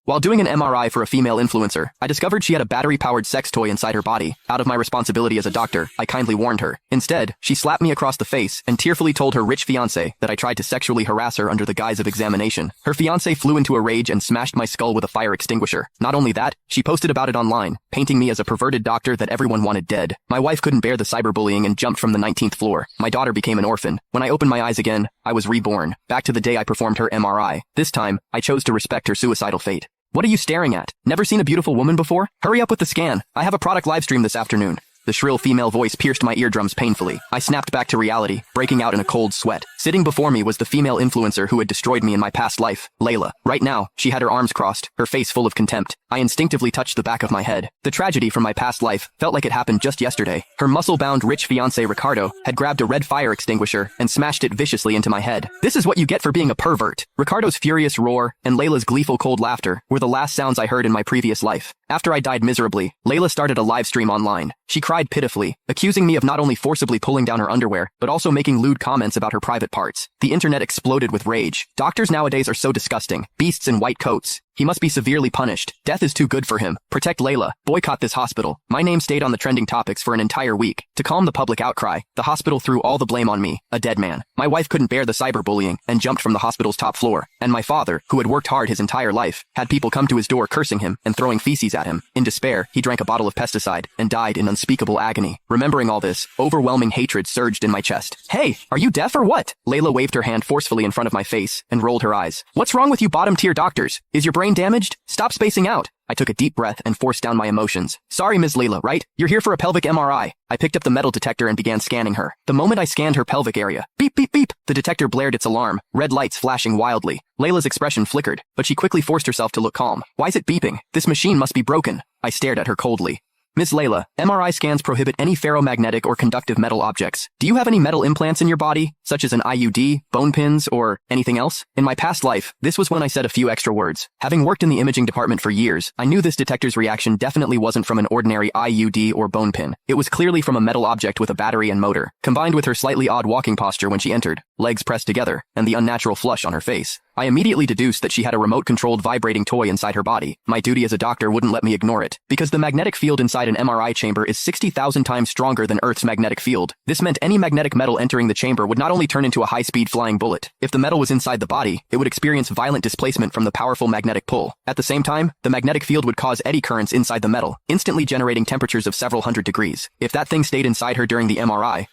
While doing an MRI for a female influencer, I discovered she had a battery-powered sex toy inside her body. Out of my responsibility as a doctor, I kindly warned her. Instead, she slapped me across the face and tearfully told her rich fiancé that I tried to sexually harass her under the guise of examination. Her fiancé flew into a rage and smashed my skull with a fire extinguisher. Not only that, she posted about it online, painting me as a perverted doctor that everyone wanted dead. My wife couldn't bear the cyberbullying and jumped from the 19th floor. My daughter became an orphan. When I opened my eyes again, I was reborn. Back to the day I performed her MRI. This time, I chose to respect her suicidal fate. What are you staring at? Never seen a beautiful woman before? Hurry up with the scan. I have a product livestream this afternoon. The shrill female voice pierced my eardrums painfully. I snapped back to reality, breaking out in a cold sweat. Sitting before me was the female influencer who had destroyed me in my past life, Layla. Right now, she had her arms crossed, her face full of contempt. I instinctively touched the back of my head. The tragedy from my past life felt like it happened just yesterday. Her muscle-bound rich fiancé Ricardo had grabbed a red fire extinguisher and smashed it viciously into my head. This is what you get for being a pervert. Ricardo's furious roar and Layla's gleeful cold laughter were the last sounds I heard in my previous life. After I died miserably, Layla started a live stream online. She cried pitifully, accusing me of not only forcibly pulling down her underwear, but also making lewd comments about her private parts. The internet exploded with rage. Doctors nowadays are so disgusting. Beasts in white coats. He must be severely punished. Death is too good for him. Protect Layla. Boycott this hospital. My name stayed on the trending topics for an entire week. To calm the public outcry, the hospital threw all the blame on me, a dead man. My wife couldn't bear the cyberbullying and jumped from the hospital's top floor. And my father, who had worked hard his entire life, had people come to his door cursing him and throwing feces at him. In despair, he drank a bottle of pesticide and died in unspeakable agony. Remembering all this, overwhelming hatred surged in my chest. Hey, are you deaf or what? Layla waved her hand forcefully in front of my face and rolled her eyes. What's wrong with you bottom-tier doctors? Is your brain damaged? Stop spacing out. I took a deep breath and forced down my emotions. Sorry, Ms. Layla, right? You're here for a pelvic MRI. I picked up the metal detector and began scanning her. The moment I scanned her pelvic area, beep, beep, beep, the detector blared its alarm, red lights flashing wildly. Layla's expression flickered, but she quickly forced herself to look calm. Why is it beeping? This machine must be broken. I stared at her coldly. Ms. Layla, MRI scans prohibit any ferromagnetic or conductive metal objects. Do you have any metal implants in your body, such as an IUD, bone pins, or anything else? In my past life, this was when I said a few extra words. Having worked in the imaging department for years, I knew this detector's reaction definitely wasn't from an ordinary IUD or bone pin. It was clearly from a metal object with a battery and motor, combined with her slightly odd walking posture when she entered, legs pressed together, and the unnatural flush on her face. I immediately deduced that she had a remote-controlled vibrating toy inside her body. My duty as a doctor wouldn't let me ignore it, because the magnetic field inside an MRI chamber is 60,000 times stronger than Earth's magnetic field. This meant any magnetic metal entering the chamber would not only turn into a high-speed flying bullet. If the metal was inside the body, it would experience violent displacement from the powerful magnetic pull. At the same time, the magnetic field would cause eddy currents inside the metal, instantly generating temperatures of several hundred degrees. If that thing stayed inside her during the MRI,